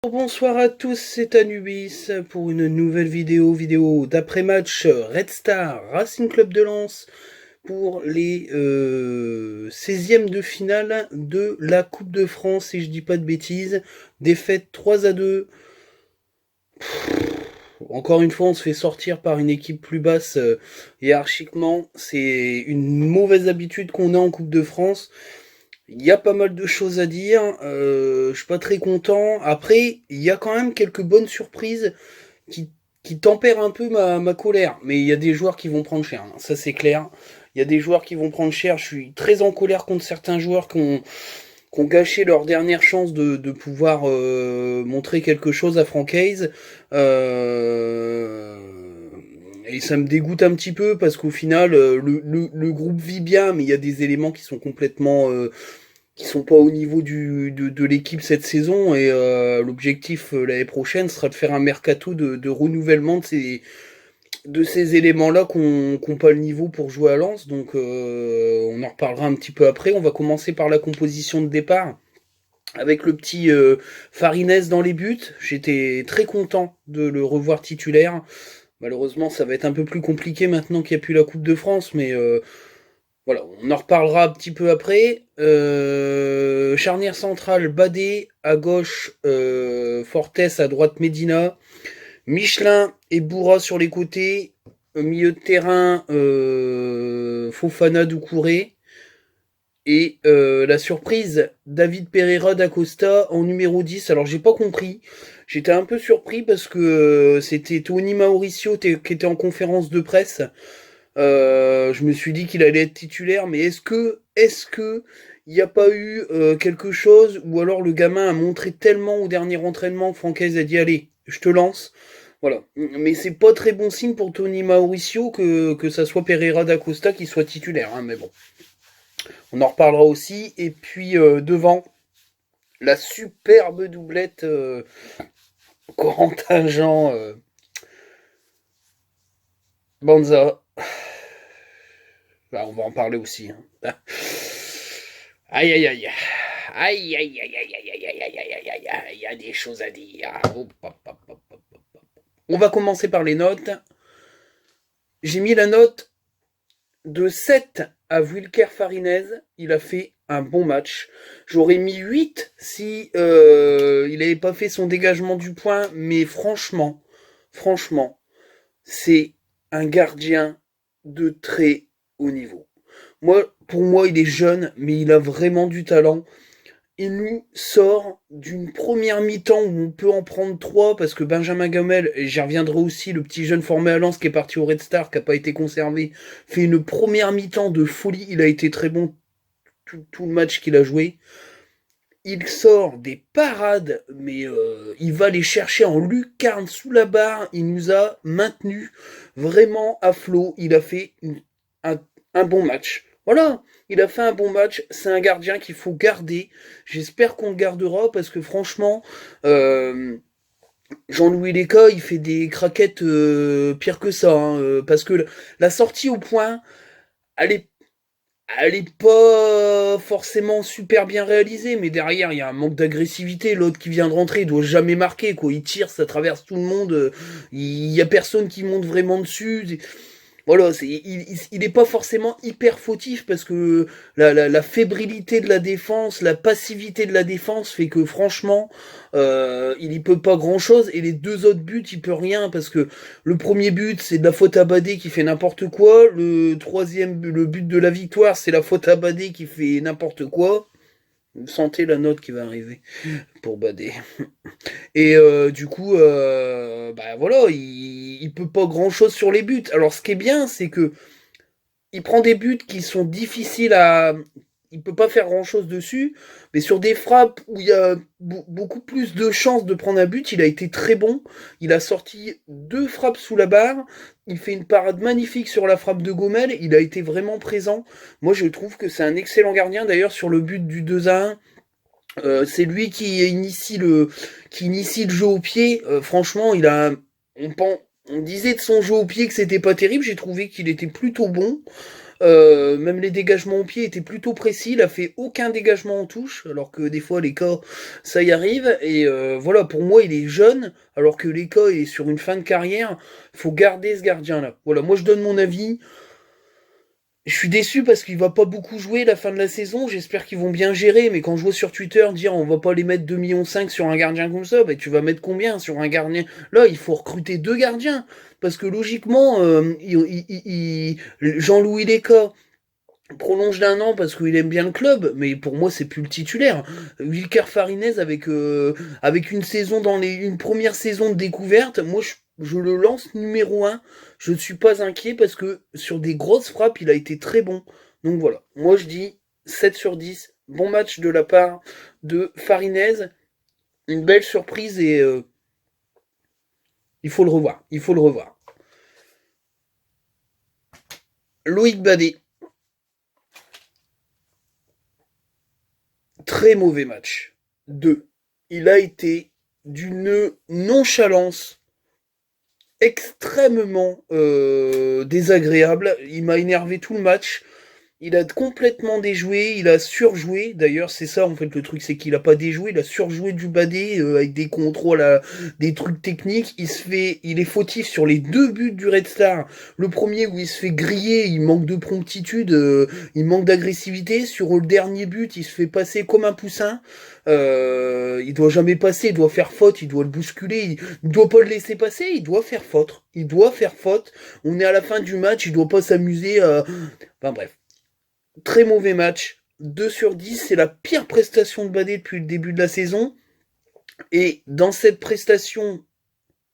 Bonsoir à tous, c'est Anubis pour une nouvelle vidéo d'après-match Red Star Racing Club de Lens pour les 16e de finale de la Coupe de France, si je dis pas de bêtises. Défaite 3-2. Encore une fois, on se fait sortir par une équipe plus basse hiérarchiquement. C'est une mauvaise habitude qu'on a en Coupe de France. Il y a pas mal de choses à dire, je suis pas très content. Après, il y a quand même quelques bonnes surprises qui, qui tempèrent un peu ma colère. Mais il y a des joueurs qui vont prendre cher, hein, ça c'est clair. Il y a des joueurs qui vont prendre cher. Je suis très en colère contre certains joueurs qui ont gâché leur dernière chance de pouvoir montrer quelque chose à Francaise. Et ça me dégoûte un petit peu parce qu'au final, le groupe vit bien, mais il y a des éléments qui sont complètement qui sont pas au niveau de l'équipe cette saison et l'objectif l'année prochaine sera de faire un mercato de renouvellement de ces éléments-là qui ont pas le niveau pour jouer à Lens. Donc on en reparlera un petit peu après. On va commencer par la composition de départ avec le petit Farines dans les buts. J'étais très content de le revoir titulaire. Malheureusement, ça va être un peu plus compliqué maintenant qu'il n'y a plus la Coupe de France, mais voilà, on en reparlera un petit peu après. Charnière centrale, Badé, à gauche, Fortes, à droite, Medina. Michelin et Bourra sur les côtés. Au milieu de terrain, Fofana, Doucouré. Et la surprise, David Pereira d'Acosta en numéro 10. Alors j'ai pas compris. J'étais un peu surpris parce que c'était Tony Mauricio qui était en conférence de presse. Je me suis dit qu'il allait être titulaire, mais est-ce que il n'y a pas eu quelque chose, ou alors le gamin a montré tellement au dernier entraînement que Francaise a dit allez, je te lance. Voilà. Mais c'est pas très bon signe pour Tony Mauricio que ça soit Pereira da Costa qui soit titulaire, hein, mais bon. On en reparlera aussi. Et puis devant, la superbe doublette Corentin Jean Banza. Bah, on va en parler aussi. Hein. Aïe aïe aïe. Aïe aïe aïe aïe aïe aïe aïe aïe aïe aïe aïe. Il y a des choses à dire. Hop, hop, hop, hop, hop. On va commencer par les notes. J'ai mis la note de 7 à Wilker Farinez. Il a fait un bon match. J'aurais mis 8 si il n'avait pas fait son dégagement du point. Mais franchement, c'est un gardien de très haut niveau. Pour moi, il est jeune, mais il a vraiment du talent. Il nous sort d'une première mi-temps où on peut en prendre 3 parce que Benjamin Gamel, et j'y reviendrai aussi, le petit jeune formé à Lens qui est parti au Red Star, qui n'a pas été conservé, fait une première mi-temps de folie. Il a été très bon tout le match qu'il a joué. Il sort des parades, mais il va les chercher en lucarne sous la barre. Il nous a maintenu vraiment à flot. Il a fait un, un bon match. Voilà, il a fait un bon match. C'est un gardien qu'il faut garder. J'espère qu'on le gardera parce que franchement, Jean-Louis Léca, il fait des craquettes pire que ça. Hein, parce que la sortie au point, elle est elle est pas forcément super bien réalisée, mais derrière, il y a un manque d'agressivité. L'autre qui vient de rentrer, il doit jamais marquer, quoi. Il tire, ça traverse tout le monde. Il y a personne qui monte vraiment dessus. Voilà, il est pas forcément hyper fautif parce que la fébrilité de la défense, la passivité de la défense fait que franchement, il y peut pas grand chose et les deux autres buts, il peut rien parce que le premier but, c'est de la faute à Badé qui fait n'importe quoi. Le troisième, le but de la victoire, c'est la faute à Badé qui fait n'importe quoi. Vous sentez la note qui va arriver pour Badé. Et du coup, bah voilà, il peut pas grand chose sur les buts. Alors ce qui est bien, c'est que il prend des buts qui sont difficiles à. Il peut pas faire grand chose dessus, mais sur des frappes où il y a beaucoup plus de chances de prendre un but, il a été très bon. Il a sorti 2 frappes sous la barre. Il fait une parade magnifique sur la frappe de Gomel. Il a été vraiment présent. Moi, je trouve que c'est un excellent gardien. D'ailleurs, sur le but du 2-1, c'est lui qui initie le jeu au pied. Franchement, on disait de son jeu au pied que c'était pas terrible. J'ai trouvé qu'il était plutôt bon. Même les dégagements au pied étaient plutôt précis. Il a fait aucun dégagement en touche, alors que des fois les cas, ça y arrive. Et voilà, pour moi, il est jeune, alors que les cas, il est sur une fin de carrière. Faut garder ce gardien-là. Voilà, moi je donne mon avis. Je suis déçu parce qu'il va pas beaucoup jouer la fin de la saison. J'espère qu'ils vont bien gérer. Mais quand je vois sur Twitter dire on va pas les mettre 2,5 millions sur un gardien comme ça, bah tu vas mettre combien sur un gardien? Là, il faut recruter deux gardiens. Parce que logiquement, Jean-Louis Léca prolonge d'un an parce qu'il aime bien le club, mais pour moi c'est plus le titulaire. Wilker Farinez avec une saison une première saison de découverte, moi je le lance numéro un. Je ne suis pas inquiet parce que sur des grosses frappes il a été très bon. Donc voilà, moi je dis 7 sur 10, bon match de la part de Farinez, une belle surprise et il faut le revoir, il faut le revoir. Loïc Badet, très mauvais match. 2. Il a été d'une nonchalance extrêmement désagréable. Il m'a énervé tout le match. Il a complètement déjoué, il a surjoué. D'ailleurs, c'est ça en fait le truc, c'est qu'il a pas déjoué, il a surjoué du Badé avec des contrôles, des trucs techniques. Il est fautif sur les deux buts du Red Star. Le premier où il se fait griller, il manque de promptitude, il manque d'agressivité. Sur le dernier but, il se fait passer comme un poussin. Il doit jamais passer, il doit faire faute, il doit le bousculer, il doit pas le laisser passer, il doit faire faute. Il doit faire faute. On est à la fin du match, il doit pas s'amuser à... Enfin bref. Très mauvais match. 2 sur 10, c'est la pire prestation de Badé depuis le début de la saison. Et dans cette prestation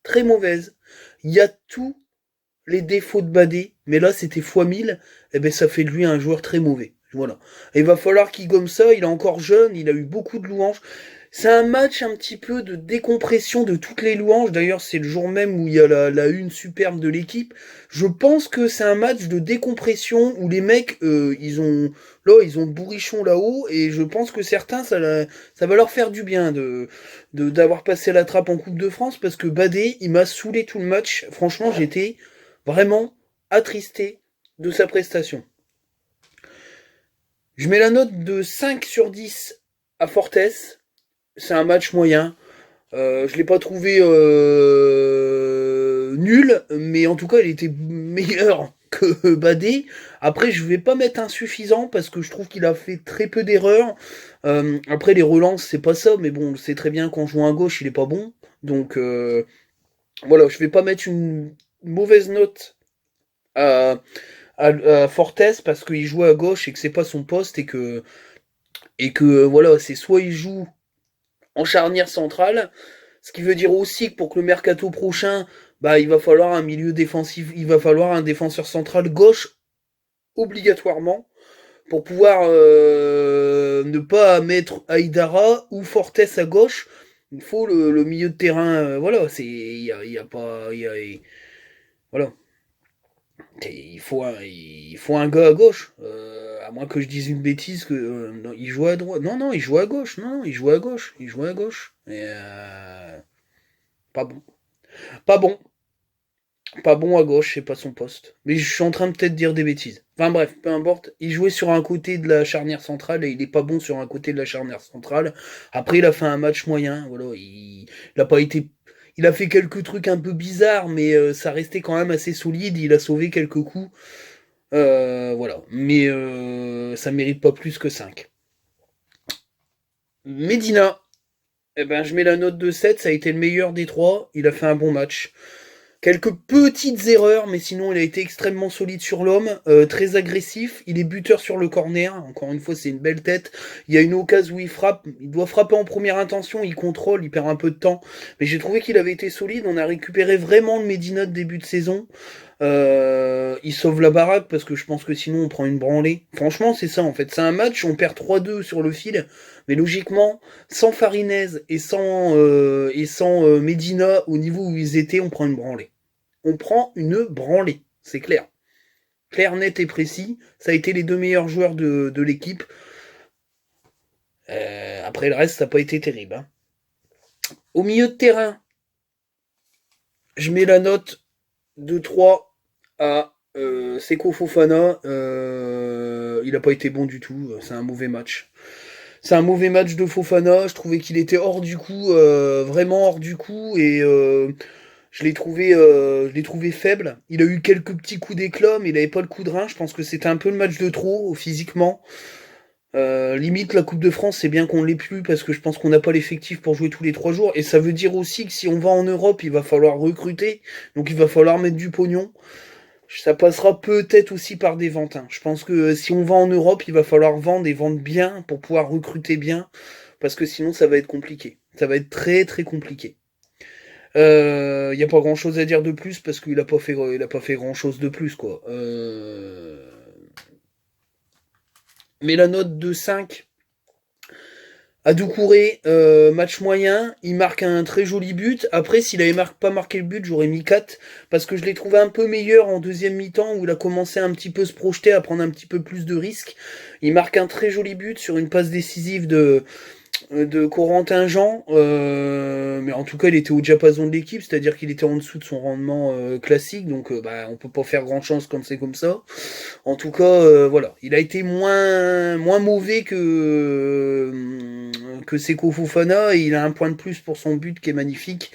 très mauvaise, il y a tous les défauts de Badé, mais là c'était x 1000, et ben ça fait de lui un joueur très mauvais. Voilà. Et il va falloir qu'il gomme ça, il est encore jeune, il a eu beaucoup de louanges. C'est un match un petit peu de décompression de toutes les louanges. D'ailleurs, c'est le jour même où il y a la une superbe de l'équipe. Je pense que c'est un match de décompression où les mecs, ils ont le bourrichon là-haut et je pense que certains, ça va leur faire du bien d'avoir passé la trappe en Coupe de France parce que Badé, il m'a saoulé tout le match. Franchement, j'étais vraiment attristé de sa prestation. Je mets la note de 5 sur 10 à Fortes. C'est un match moyen. Je l'ai pas trouvé nul, mais en tout cas, il était meilleur que Badé. Après, je vais pas mettre insuffisant parce que je trouve qu'il a fait très peu d'erreurs. Après, les relances, c'est pas ça, mais bon, c'est très bien qu'en jouant à gauche, il est pas bon. Donc voilà, je vais pas mettre une mauvaise note à, à Fortes parce qu'il joue à gauche et que c'est pas son poste et que voilà, c'est soit il joue en charnière centrale, ce qui veut dire aussi que pour que le mercato prochain, bah, il va falloir un milieu défensif, il va falloir un défenseur central gauche obligatoirement pour pouvoir ne pas mettre Aïdara ou Fortes à gauche. Il faut le milieu de terrain, voilà, y a pas, voilà, il faut un gars à gauche. À moins que je dise une bêtise que non, il joue à droite. Non, non, il joue à gauche. Non, il joue à gauche. Il joue à gauche. Et pas bon. Pas bon. Pas bon à gauche, c'est pas son poste. Mais je suis en train de peut-être dire des bêtises. Enfin bref, peu importe. Il jouait sur un côté de la charnière centrale et il est pas bon sur un côté de la charnière centrale. Après, il a fait un match moyen. Voilà, il a pas été. Il a fait quelques trucs un peu bizarres, mais ça restait quand même assez solide. Il a sauvé quelques coups. Voilà. Mais ça mérite pas plus que 5. Medina, eh ben, je mets la note de 7. Ça a été le meilleur des trois. Il a fait un bon match. Quelques petites erreurs, mais sinon il a été extrêmement solide sur l'homme, très agressif, il est buteur sur le corner, encore une fois c'est une belle tête, il y a une occasion où il frappe, il doit frapper en première intention, il contrôle, il perd un peu de temps, mais j'ai trouvé qu'il avait été solide, on a récupéré vraiment le Medina de début de saison, il sauve la baraque parce que je pense que sinon on prend une branlée. Franchement c'est ça en fait, c'est un match, on perd 3-2 sur le fil, mais logiquement, sans Farinez et sans Medina au niveau où ils étaient, on prend une branlée. On prend une branlée, c'est clair. Clair, net et précis. Ça a été les deux meilleurs joueurs de l'équipe. Après le reste, ça n'a pas été terrible. Hein. Au milieu de terrain, je mets la note de 3 à Seko Fofana, il a pas été bon du tout. C'est un mauvais match. C'est un mauvais match de Fofana. Je trouvais qu'il était hors du coup, vraiment hors du coup, et je l'ai trouvé faible. Il a eu quelques petits coups d'éclat, mais il avait pas le coup de rein. Je pense que c'était un peu le match de trop physiquement. Limite, la Coupe de France, c'est bien qu'on l'ait plus parce que je pense qu'on n'a pas l'effectif pour jouer tous les 3 jours. Et ça veut dire aussi que si on va en Europe, il va falloir recruter. Donc il va falloir mettre du pognon. Ça passera peut-être aussi par des ventes, hein. Je pense que si on va en Europe, il va falloir vendre et vendre bien pour pouvoir recruter bien. Parce que sinon, ça va être compliqué. Ça va être très très compliqué. Il n'y a pas grand chose à dire de plus parce qu'il a pas fait grand chose de plus, quoi. Mais la note de 5 à Doucouré, match moyen, il marque un très joli but. Après, s'il avait pas marqué le but, j'aurais mis 4, parce que je l'ai trouvé un peu meilleur en deuxième mi-temps, où il a commencé à un petit peu se projeter, à prendre un petit peu plus de risques. Il marque un très joli but sur une passe décisive de Corentin Jean, mais en tout cas il était au diapason de l'équipe, c'est-à-dire qu'il était en dessous de son rendement classique, donc bah, on peut pas faire grand chose quand c'est comme ça. En tout cas, voilà, il a été moins mauvais que Seko Fofana, et il a un point de plus pour son but qui est magnifique.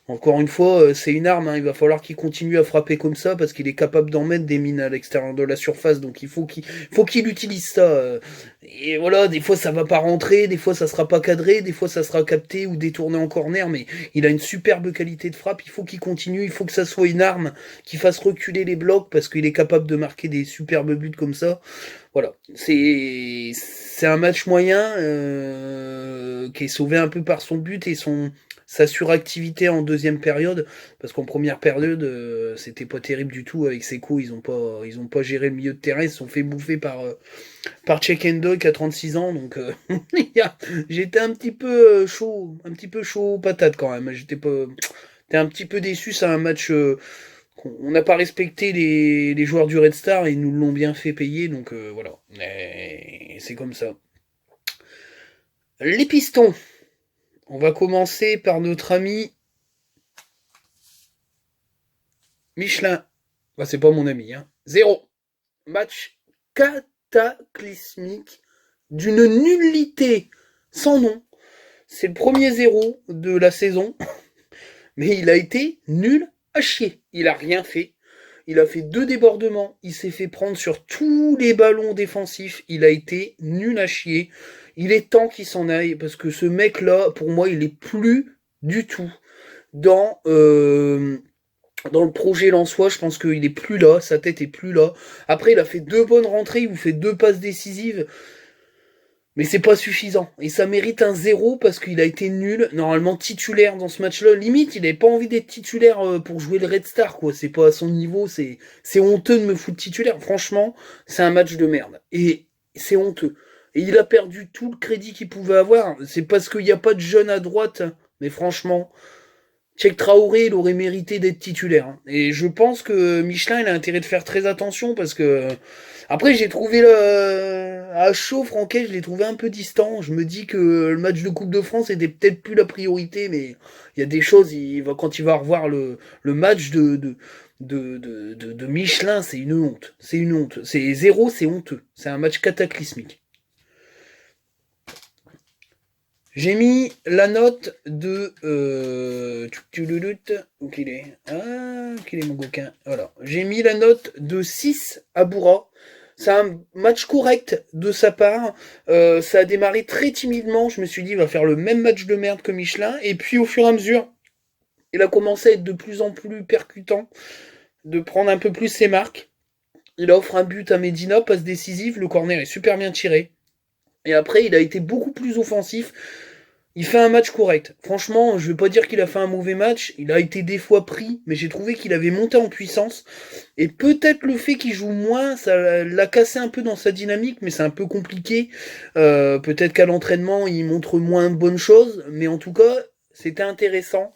Encore une fois, c'est une arme, hein. Il va falloir qu'il continue à frapper comme ça parce qu'il est capable d'en mettre des mines à l'extérieur de la surface, donc il faut qu'il utilise ça. Et voilà, des fois ça va pas rentrer, des fois ça sera pas cadré, des fois ça sera capté ou détourné en corner, mais il a une superbe qualité de frappe. Il faut qu'il continue, il faut que ça soit une arme qui fasse reculer les blocs parce qu'il est capable de marquer des superbes buts comme ça. Voilà, c'est un match moyen qui est sauvé un peu par son but et sa suractivité en deuxième période, parce qu'en première période, c'était pas terrible du tout avec Seko. Ils ont pas géré le milieu de terrain, ils se sont fait bouffer par Check-and-Dog à 36 ans, donc j'étais un petit peu chaud aux patates quand même. J'étais un petit peu déçu. C'est un match, on n'a pas respecté les joueurs du Red Star et ils nous l'ont bien fait payer, donc voilà. Et c'est comme ça. Les pistons. On va commencer par notre ami Michelin. Bah, c'est pas mon ami, hein. 0. Match cataclysmique d'une nullité sans nom. C'est le premier 0 de la saison, mais il a été nul à chier. Il a rien fait. Il a fait 2 débordements. Il s'est fait prendre sur tous les ballons défensifs. Il a été nul à chier. Il est temps qu'il s'en aille parce que ce mec-là, pour moi, il est plus du tout dans dans le projet Lensois. Je pense qu'il est plus là, sa tête est plus là. Après, il a fait 2 bonnes rentrées, il vous fait 2 passes décisives, mais c'est pas suffisant. Et ça mérite un 0 parce qu'il a été nul, normalement titulaire dans ce match-là. Limite, il avait pas envie d'être titulaire pour jouer le Red Star, quoi. C'est pas à son niveau, c'est honteux de me foutre titulaire. Franchement, c'est un match de merde. Et c'est honteux. Et il a perdu tout le crédit qu'il pouvait avoir. C'est parce qu'il n'y a pas de jeune à droite. Mais franchement, Cheikh Traoré, il aurait mérité d'être titulaire, hein. Et je pense que Michelin, il a intérêt de faire très attention parce que. Après, j'ai trouvé à chaud, Franquet, je l'ai trouvé un peu distant. Je me dis que le match de Coupe de France était peut-être plus la priorité, mais il y a des choses, quand il va revoir le match de Michelin, c'est une honte. C'est une honte. C'est 0, c'est honteux. C'est un match cataclysmique. J'ai mis la note de. Où qu'il est? Ah, qu'il est mon coquin. Voilà. J'ai mis la note de 6 à Bourra. C'est un match correct de sa part. Ça a démarré très timidement. Je me suis dit, il va faire le même match de merde que Michelin. Et puis, au fur et à mesure, il a commencé à être de plus en plus percutant, de prendre un peu plus ses marques. Il offre un but à Medina, passe décisive. Le corner est super bien tiré. Et après, il a été beaucoup plus offensif. Il fait un match correct. Franchement, je vais pas dire qu'il a fait un mauvais match. Il a été des fois pris, mais j'ai trouvé qu'il avait monté en puissance. Et peut-être le fait qu'il joue moins, ça l'a cassé un peu dans sa dynamique, mais c'est un peu compliqué. Peut-être qu'à l'entraînement, il montre moins de bonnes choses, mais en tout cas, c'était intéressant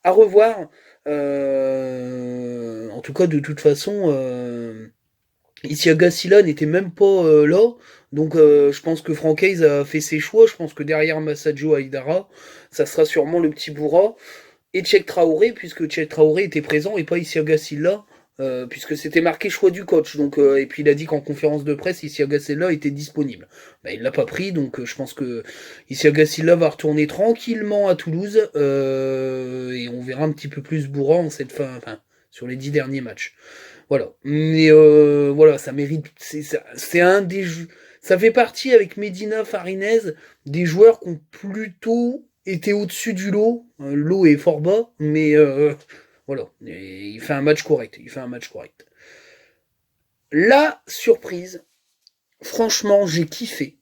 à revoir. En tout cas, de toute façon, Isiaga Silla n'était même pas là. Donc je pense que Francaise a fait ses choix. Je pense que derrière Massadio Aïdara, ça sera sûrement le petit Bourra et Cheikh Traoré, puisque Cheikh Traoré était présent et pas Isiaga Silla. puisque c'était marqué choix du coach. Donc, et puis il a dit qu'en conférence de presse, Isiaga Silla était disponible. Bah, il l'a pas pris, donc je pense que Isiaga Silla va retourner tranquillement à Toulouse, et on verra un petit peu plus Bourra en cette fin, enfin, sur les 10 derniers matchs. Voilà. Mais voilà, ça mérite. C'est un des jeux. Ça fait partie avec Medina Farinez des joueurs qui ont plutôt été au-dessus du lot. Le lot est fort bas, mais voilà. Et il fait un match correct. Il fait un match correct. La surprise, franchement, j'ai kiffé.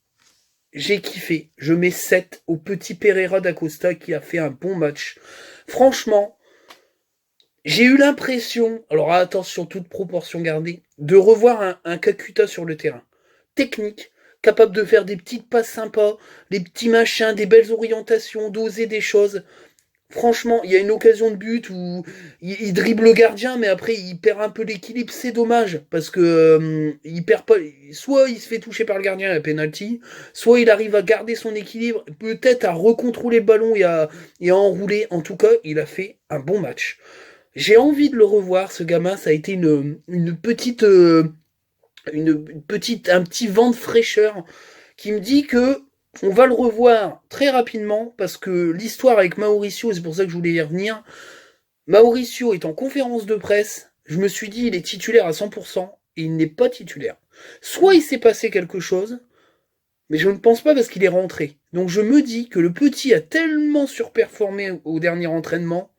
J'ai kiffé. Je mets 7 au petit Pereira d'Acosta qui a fait un bon match. Franchement, j'ai eu l'impression, alors attention, toute proportion gardée, de revoir un Kakuta sur le terrain. Technique, capable de faire des petites passes sympas, des petits machins, des belles orientations, d'oser des choses. Franchement, il y a une occasion de but où il dribble le gardien, mais après il perd un peu l'équilibre. C'est dommage parce que il perd pas. Soit il se fait toucher par le gardien à la penalty, soit il arrive à garder son équilibre, peut-être à recontrôler le ballon et à enrouler. En tout cas, il a fait un bon match. J'ai envie de le revoir, ce gamin. Ça a été une petite, un petit vent de fraîcheur qui me dit que on va le revoir très rapidement parce que l'histoire avec Mauricio, c'est pour ça que je voulais y revenir. Mauricio est en conférence de presse. Je me suis dit, il est titulaire à 100% et il n'est pas titulaire. Soit il s'est passé quelque chose, mais je ne pense pas parce qu'il est rentré. Donc je me dis que le petit a tellement surperformé au dernier entraînement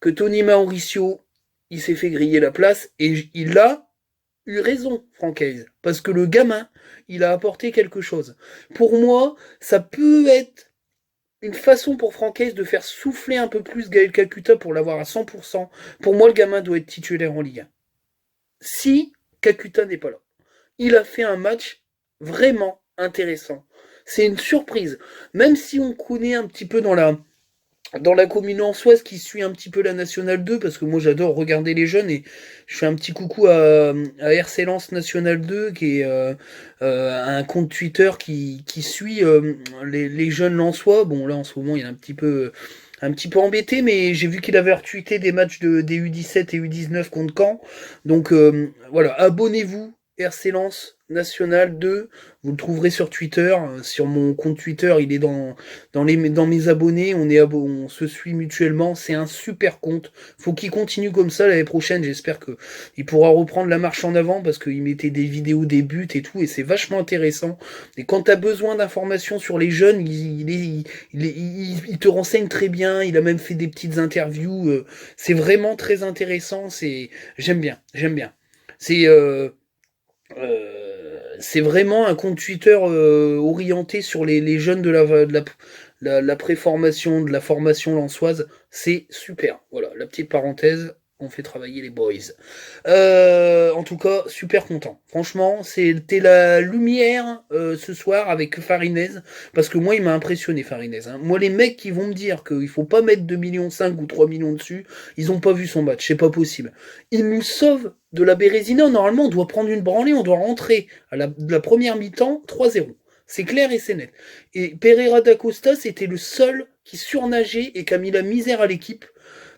que Tony Mauricio, il s'est fait griller la place et il a eu raison, Francaise, parce que le gamin, il a apporté quelque chose. Pour moi, ça peut être une façon pour Francaise de faire souffler un peu plus Gaël Kakuta pour l'avoir à 100%. Pour moi, le gamin doit être titulaire en Ligue 1. Si Kakuta n'est pas là. Il a fait un match vraiment intéressant. C'est une surprise. Même si on connaît un petit peu dans la commune ansoise qui suit un petit peu la Nationale 2, parce que moi j'adore regarder les jeunes et je fais un petit coucou à RC Lens Nationale 2, qui est un compte Twitter qui suit les jeunes lensois. Bon là en ce moment il est un petit peu embêté, mais j'ai vu qu'il avait retweeté des matchs des U17 et U19 contre Caen. Donc voilà, abonnez-vous, RC Lens National 2, vous le trouverez sur Twitter, sur mon compte Twitter, il est dans mes abonnés, on se suit mutuellement, c'est un super compte. Faut qu'il continue comme ça l'année prochaine, j'espère que il pourra reprendre la marche en avant parce qu'il mettait des vidéos des buts et tout et c'est vachement intéressant. Et quand t'as besoin d'informations sur les jeunes, il te renseigne très bien, il a même fait des petites interviews, c'est vraiment très intéressant, j'aime bien, j'aime bien. C'est c'est vraiment un compte Twitter orienté sur les jeunes la préformation, de la formation lançoise. C'est super. Voilà, la petite parenthèse. On fait travailler les boys. En tout cas, super content. Franchement, c'était la lumière ce soir avec Farinez. Parce que moi, il m'a impressionné, Farinez. Hein. Moi, les mecs qui vont me dire qu'il faut pas mettre 2,5 millions ou 3 millions dessus, ils ont pas vu son match. C'est pas possible. Il nous sauve de la Bérésina. Normalement, on doit prendre une branlée. On doit rentrer à la première mi-temps 3-0. C'est clair et c'est net. Et Pereira da Costa, c'était le seul qui surnageait et qui a mis la misère à l'équipe.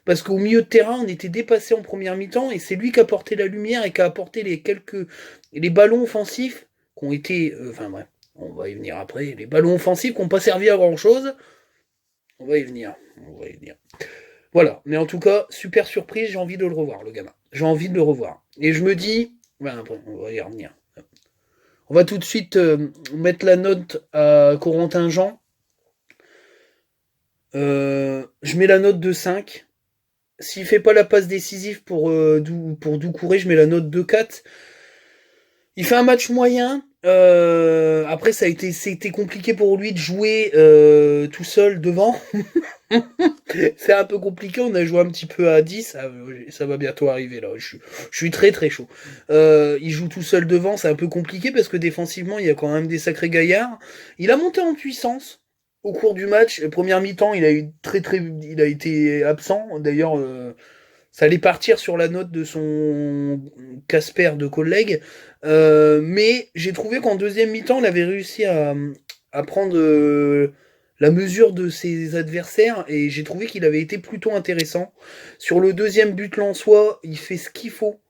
Parce qu'au milieu de terrain, on était dépassé en première mi-temps et c'est lui qui a apporté la lumière et qui a apporté les ballons offensifs qui ont été, enfin bref, on va y venir après. Les ballons offensifs qui n'ont pas servi à grand chose. On va y venir. On va y venir. Voilà. Mais en tout cas, super surprise. J'ai envie de le revoir, le gamin. J'ai envie de le revoir. Et je me dis, ben après, on va y revenir. On va tout de suite mettre la note à Corentin Jean. Je mets la note de 5. S'il fait pas la passe décisive pour Doucouré, je mets la note de 4. Il fait un match moyen. Après, c'était compliqué pour lui de jouer tout seul devant. C'est un peu compliqué. On a joué un petit peu à 10. Ça va bientôt arriver là. Je suis très très chaud. Il joue tout seul devant. C'est un peu compliqué parce que défensivement, il y a quand même des sacrés gaillards. Il a monté en puissance au cours du match. Première mi-temps, il a été absent. D'ailleurs, ça allait partir sur la note de son Casper de collègue. Mais j'ai trouvé qu'en deuxième mi-temps, il avait réussi à prendre la mesure de ses adversaires et j'ai trouvé qu'il avait été plutôt intéressant. Sur le deuxième but lensois, il fait ce qu'il faut.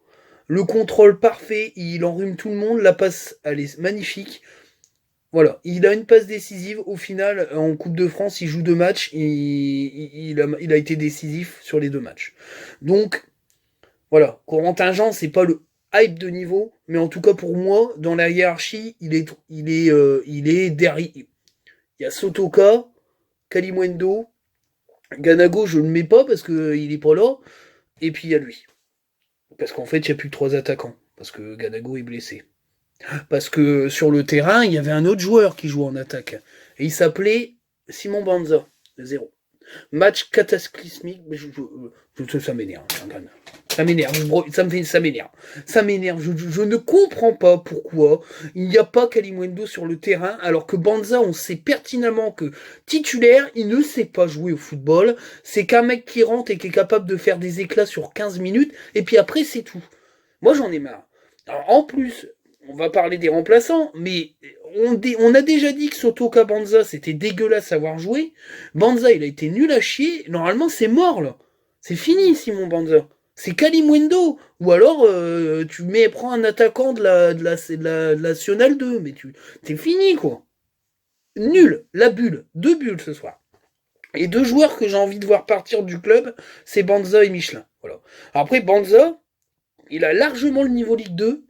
le contrôle parfait, il enrhume tout le monde, la passe, elle est magnifique. Voilà, il a une passe décisive. Au final, en Coupe de France, il joue 2 matchs, il a été décisif sur les 2 matchs. Donc, voilà, Corentin Jean, c'est pas le hype de niveau, mais en tout cas pour moi, dans la hiérarchie, il est derrière. Il y a Sotoka, Kalimwendo, Ganago, je le mets pas parce que il est pas là, et puis il y a lui. Parce qu'en fait, il n'y a plus que 3 attaquants, parce que Ganago est blessé. Parce que sur le terrain, il y avait un autre joueur qui jouait en attaque, et il s'appelait Simon Banza, 0. Match cataclysmique, mais ça m'énerve. Ça m'énerve, ça m'énerve. Ça m'énerve. Je ne comprends pas pourquoi il n'y a pas Kalimwendo sur le terrain, alors que Banza, on sait pertinemment que titulaire, il ne sait pas jouer au football. C'est qu'un mec qui rentre et qui est capable de faire des éclats sur 15 minutes, et puis après, c'est tout. Moi, j'en ai marre. Alors, en plus, on va parler des remplaçants, mais on a déjà dit que Sotoka Banza, c'était dégueulasse à avoir joué. Banza, il a été nul à chier. Normalement, c'est mort, là. C'est fini, Simon Banza. C'est Kalimwendo. Ou alors, prends un attaquant de la Nationale 2, mais t'es fini, quoi. Nul. La bulle. 2 bulles ce soir. Et 2 joueurs que j'ai envie de voir partir du club, c'est Banza et Michelin. Voilà. Après, Banza, il a largement le niveau Ligue 2,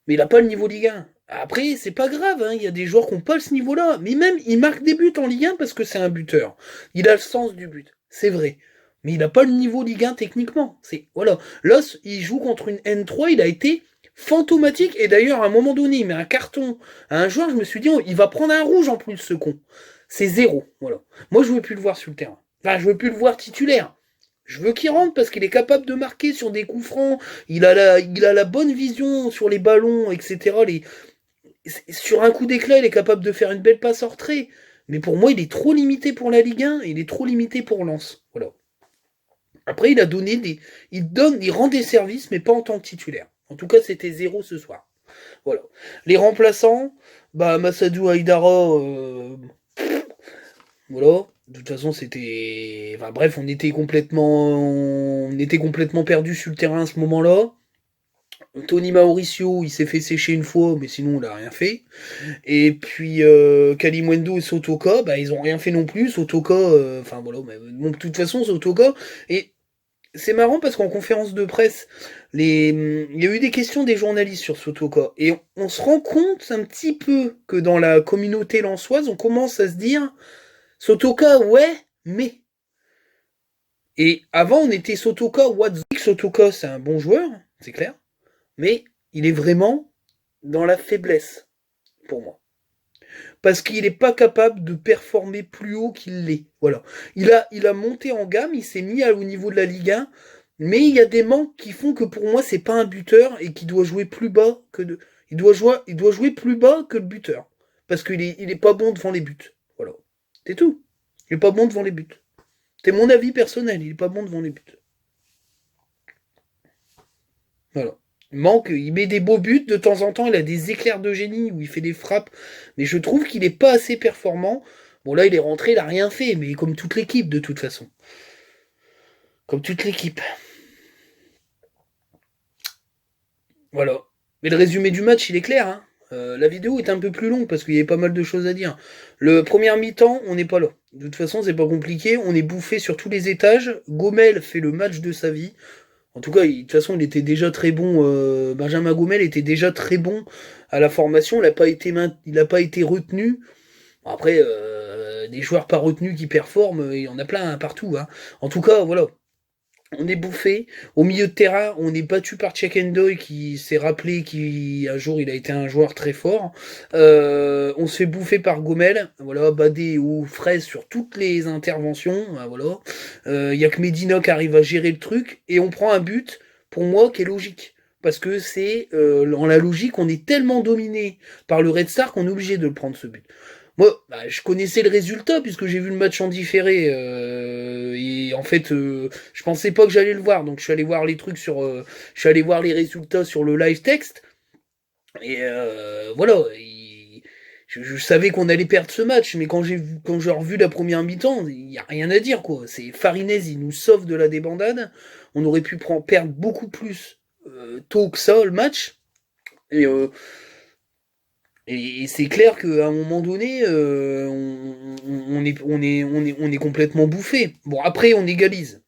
mais il a pas le niveau Ligue 1. Après, c'est pas grave, hein, il y a des joueurs qui n'ont pas ce niveau-là. Mais même, il marque des buts en Ligue 1 parce que c'est un buteur. Il a le sens du but, c'est vrai. Mais il n'a pas le niveau Ligue 1 techniquement. Voilà. Là, il joue contre une N3, il a été fantomatique. Et d'ailleurs, à un moment donné, il met un carton à un joueur, je me suis dit, oh, il va prendre un rouge en plus, ce con. C'est 0. Voilà. Moi, je ne veux plus le voir sur le terrain. Enfin, je veux plus le voir titulaire. Je veux qu'il rentre parce qu'il est capable de marquer sur des coups francs. Il a la bonne vision sur les ballons, etc. Sur un coup d'éclat, il est capable de faire une belle passe en retrait. Mais pour moi, il est trop limité pour la Ligue 1 et il est trop limité pour Lens. Voilà. Après, il rend des services, mais pas en tant que titulaire. En tout cas, c'était 0 ce soir. Voilà. Les remplaçants, Massadou Haïdara, voilà. De toute façon, c'était. Enfin bref, on était complètement perdu sur le terrain à ce moment-là. Tony Mauricio, il s'est fait sécher une fois, mais sinon, il a rien fait. Et puis, Kalimwendo et Sotoka, ils ont rien fait non plus. Sotoka, enfin voilà, mais bon, de toute façon, Sotoka. Et c'est marrant parce qu'en conférence de presse, il y a eu des questions des journalistes sur Sotoka. Et on se rend compte un petit peu que dans la communauté lensoise, on commence à se dire Sotoka, ouais, mais. Et avant, on était Sotoka, what the... Sotoka, c'est un bon joueur, c'est clair. Mais il est vraiment dans la faiblesse, pour moi. Parce qu'il n'est pas capable de performer plus haut qu'il l'est. Voilà. Il a monté en gamme, il s'est mis au niveau de la Ligue 1, mais il y a des manques qui font que pour moi, c'est pas un buteur et qu'il doit jouer plus bas que de. Il doit jouer plus bas que le buteur. Parce qu'il est pas bon devant les buts. Voilà. C'est tout. Il est pas bon devant les buts. C'est mon avis personnel, il est pas bon devant les buts. Voilà. Il met des beaux buts, de temps en temps, il a des éclairs de génie où il fait des frappes, mais je trouve qu'il est pas assez performant. Bon, là, il est rentré, il a rien fait, mais comme toute l'équipe, de toute façon. Comme toute l'équipe. Voilà. Mais le résumé du match, il est clair, hein. La vidéo est un peu plus longue parce qu'il y avait pas mal de choses à dire. Le premier mi-temps, on n'est pas là. De toute façon, c'est pas compliqué. On est bouffé sur tous les étages. Gomel fait le match de sa vie. En tout cas, de toute façon, il était déjà très bon. Benjamin Gomel était déjà très bon à la formation. Il n'a pas été retenu. Après, des joueurs pas retenus qui performent, il y en a plein hein, partout. Hein. En tout cas, voilà. On est bouffé. Au milieu de terrain, on est battu par Chekendoy qui s'est rappelé qu'un jour il a été un joueur très fort. On se fait bouffer par Gomel. Voilà, badé aux fraises sur toutes les interventions. Voilà. Y a que Medina qui arrive à gérer le truc. Et on prend un but, pour moi, qui est logique. Parce que c'est, en la logique, on est tellement dominé par le Red Star qu'on est obligé de le prendre ce but. Moi, je connaissais le résultat puisque j'ai vu le match en différé et en fait, je pensais pas que j'allais le voir, donc je suis allé voir les trucs je suis allé voir les résultats sur le live text et voilà. Je savais qu'on allait perdre ce match, mais quand j'ai revu la première mi-temps, il y a rien à dire quoi. C'est Farinez, il nous sauve de la débandade. On aurait pu perdre beaucoup plus tôt que ça le match. Et, euh, et c'est clair qu'à un moment donné, on est complètement bouffé. Bon, après, on égalise.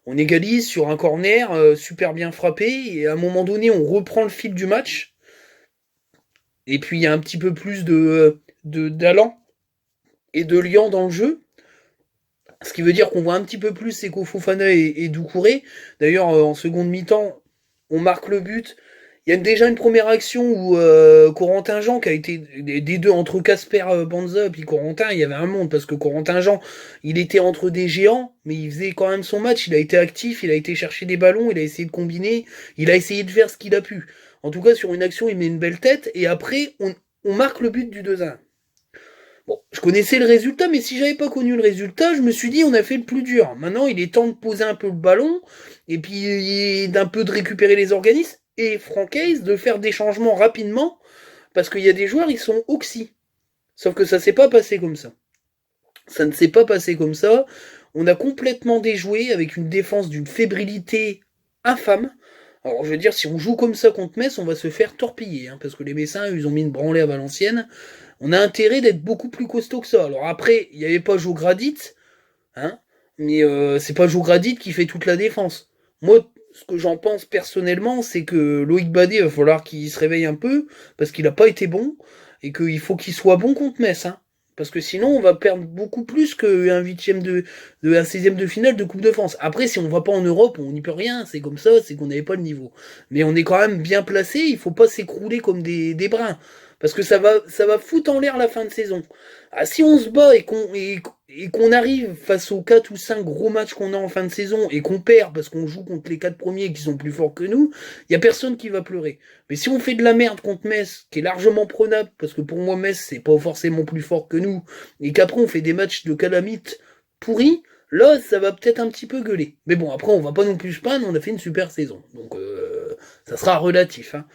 On égalise sur un corner super bien frappé, et à un moment donné, on reprend le fil du match. Et puis, il y a un petit peu plus d'allant et de liant dans le jeu. Ce qui veut dire qu'on voit un petit peu plus Seko Fofana et Doucouré. D'ailleurs, en seconde mi-temps, on marque le but. Il y a déjà une première action où Corentin Jean, qui a été des deux entre Casper Banza et puis Corentin, il y avait un monde parce que Corentin Jean, il était entre des géants, mais il faisait quand même son match. Il a été actif, il a été chercher des ballons, il a essayé de combiner, il a essayé de faire ce qu'il a pu. En tout cas, sur une action, il met une belle tête et après, on marque le but du 2-1. Bon, je connaissais le résultat, mais si j'avais pas connu le résultat, je me suis dit on a fait le plus dur. Maintenant, il est temps de poser un peu le ballon, et puis d'un peu de récupérer les organismes, et Francaise de faire des changements rapidement, parce qu'il y a des joueurs, ils sont oxy. Sauf que ça s'est pas passé comme ça. Ça ne s'est pas passé comme ça. On a complètement déjoué avec une défense d'une fébrilité infâme. Alors je veux dire, si on joue comme ça contre Metz, on va se faire torpiller, hein, parce que les Messins, ils ont mis une branlée à Valenciennes. On a intérêt d'être beaucoup plus costaud que ça. Alors après, il n'y avait pas Joe Gradit, hein, mais c'est pas Joe Gradit qui fait toute la défense. Moi, ce que j'en pense personnellement, c'est que Loïc Badé, il va falloir qu'il se réveille un peu, parce qu'il n'a pas été bon, et qu'il faut qu'il soit bon contre Metz, hein. Parce que sinon, on va perdre beaucoup plus qu'un huitième un 16e de finale de Coupe de France. Après, si on va pas en Europe, on n'y peut rien. C'est comme ça, c'est qu'on n'avait pas le niveau. Mais on est quand même bien placé. Il faut pas s'écrouler comme des brins. Parce que ça va foutre en l'air la fin de saison. Ah, si on se bat et qu'on arrive face aux 4 ou 5 gros matchs qu'on a en fin de saison et qu'on perd parce qu'on joue contre les 4 premiers qui sont plus forts que nous, il y a personne qui va pleurer. Mais si on fait de la merde contre Metz, qui est largement prenable, parce que pour moi Metz c'est pas forcément plus fort que nous, et qu'après on fait des matchs de calamite pourris, là ça va peut-être un petit peu gueuler. Mais bon, après on va pas non plus se plaindre, on a fait une super saison. Donc ça sera relatif, hein.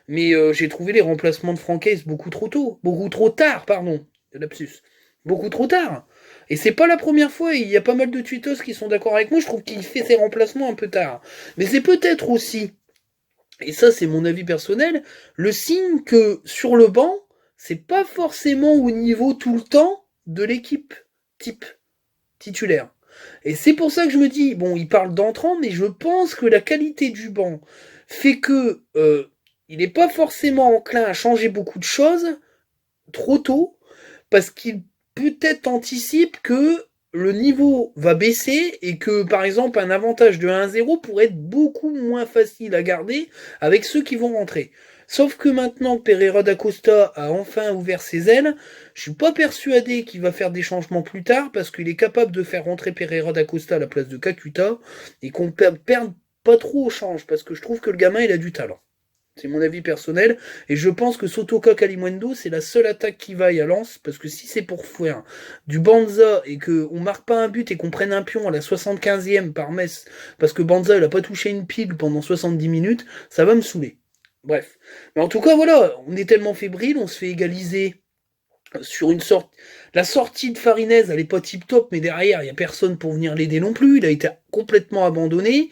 Mais j'ai trouvé les remplacements de Francaise beaucoup trop tôt. Beaucoup trop tard, pardon. Lapsus. Beaucoup trop tard. Et c'est pas la première fois, il y a pas mal de tweetos qui sont d'accord avec moi, je trouve qu'il fait ses remplacements un peu tard. Mais c'est peut-être aussi, et ça c'est mon avis personnel, le signe que sur le banc, c'est pas forcément au niveau tout le temps de l'équipe type titulaire. Et c'est pour ça que je me dis, bon, il parle d'entrant, mais je pense que la qualité du banc fait que il n'est pas forcément enclin à changer beaucoup de choses trop tôt, parce qu'il peut-être anticipe que le niveau va baisser et que, par exemple, un avantage de 1-0 pourrait être beaucoup moins facile à garder avec ceux qui vont rentrer. Sauf que maintenant que Pereira da Costa a enfin ouvert ses ailes, je suis pas persuadé qu'il va faire des changements plus tard parce qu'il est capable de faire rentrer Pereira da Costa à la place de Kakuta et qu'on perde pas trop au change parce que je trouve que le gamin il a du talent. C'est mon avis personnel. Et je pense que Sotoka Kalimundo, c'est la seule attaque qui vaille à Lens. Parce que si c'est pour faire du Banza et qu'on marque pas un but et qu'on prenne un pion à la 75e par Metz, parce que Banza, il a pas touché une pile pendant 70 minutes, ça va me saouler. Bref. Mais en tout cas, voilà, on est tellement fébrile, on se fait égaliser sur une sorte. La sortie de Farinez, elle est pas tip top, mais derrière, il y a personne pour venir l'aider non plus. Il a été complètement abandonné.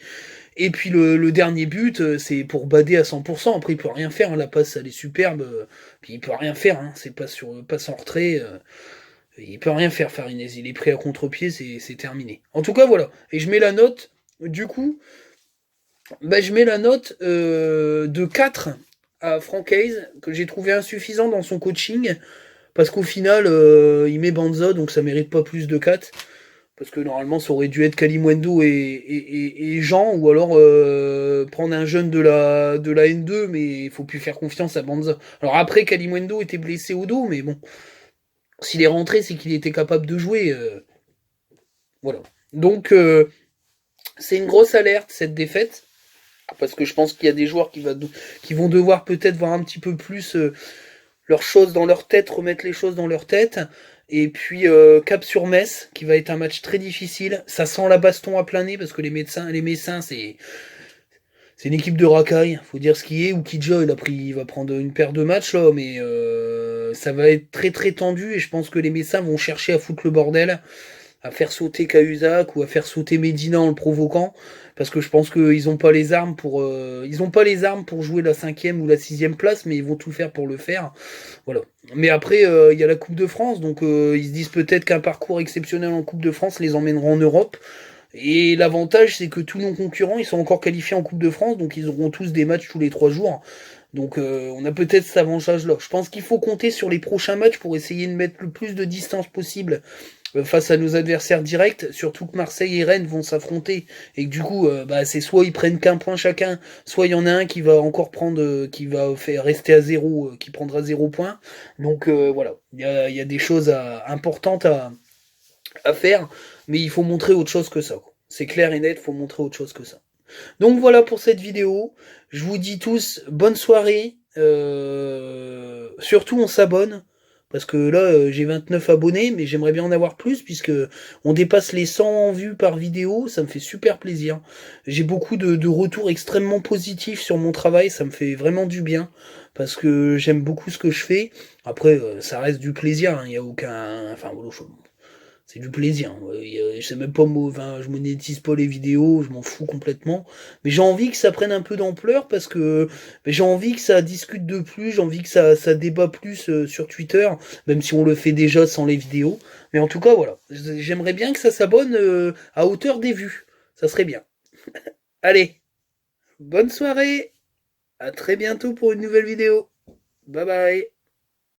Et puis le dernier but, c'est pour bader à 100%. Après, il peut rien faire, hein. La passe, elle est superbe. Puis il peut rien faire, hein. C'est pas sur passe en retrait. Il peut rien faire, Farinez. Il est pris à contre-pied, c'est terminé. En tout cas, voilà. Et je mets la note, du coup, je mets la note de 4 à Francaise, que j'ai trouvé insuffisant dans son coaching. Parce qu'au final, il met Banza, donc ça mérite pas plus de 4. Parce que normalement, ça aurait dû être Kalimundo et Jean, ou alors prendre un jeune de la N2, mais il faut plus faire confiance à Banza. Alors après, Kalimundo était blessé au dos, mais bon, s'il est rentré, c'est qu'il était capable de jouer. Voilà. Donc, c'est une grosse alerte, cette défaite, parce que je pense qu'il y a des joueurs qui vont devoir peut-être voir un petit peu plus leurs choses dans leur tête, remettre les choses dans leur tête. Et puis cap sur Metz, qui va être un match très difficile. Ça sent la baston à plein nez parce que les Messins, c'est une équipe de racailles. Faut dire ce qui est. Oukidja, il va prendre une paire de matchs là, mais ça va être très très tendu et je pense que les Messins vont chercher à foutre le bordel. à faire sauter Cahuzac ou à faire sauter Medina en le provoquant, parce que je pense qu'ils ont pas les armes pour ils ont pas les armes pour jouer la 5e ou la 6e place, mais ils vont tout faire pour le faire. Voilà. Mais après, il y a la Coupe de France, donc ils se disent peut-être qu'un parcours exceptionnel en Coupe de France les emmènera en Europe. Et l'avantage, c'est que tous nos concurrents, ils sont encore qualifiés en Coupe de France, donc ils auront tous des matchs tous les 3 jours. Donc on a peut-être cet avantage-là. Je pense qu'il faut compter sur les prochains matchs pour essayer de mettre le plus de distance possible face à nos adversaires directs, surtout que Marseille et Rennes vont s'affronter et que du coup c'est soit ils prennent qu'un point chacun, soit il y en a un qui va encore prendre qui va faire rester à 0, qui prendra 0 point. Donc voilà, il y a des choses importantes à faire, mais il faut montrer autre chose que ça. C'est clair et net, il faut montrer autre chose que ça. Donc voilà pour cette vidéo. Je vous dis tous bonne soirée. Surtout on s'abonne. Parce que là, j'ai 29 abonnés, mais j'aimerais bien en avoir plus, puisque on dépasse les 100 vues par vidéo, ça me fait super plaisir. J'ai beaucoup de retours extrêmement positifs sur mon travail, ça me fait vraiment du bien, parce que j'aime beaucoup ce que je fais. Après, ça reste du plaisir, il n'y a aucun... Enfin, voilà, c'est du plaisir. Je sais même pas, enfin, je monétise pas les vidéos, je m'en fous complètement. Mais j'ai envie que ça prenne un peu d'ampleur parce que j'ai envie que ça discute de plus, j'ai envie que ça débat plus sur Twitter, même si on le fait déjà sans les vidéos. Mais en tout cas, voilà. J'aimerais bien que ça s'abonne à hauteur des vues. Ça serait bien. Allez, bonne soirée. À très bientôt pour une nouvelle vidéo. Bye bye.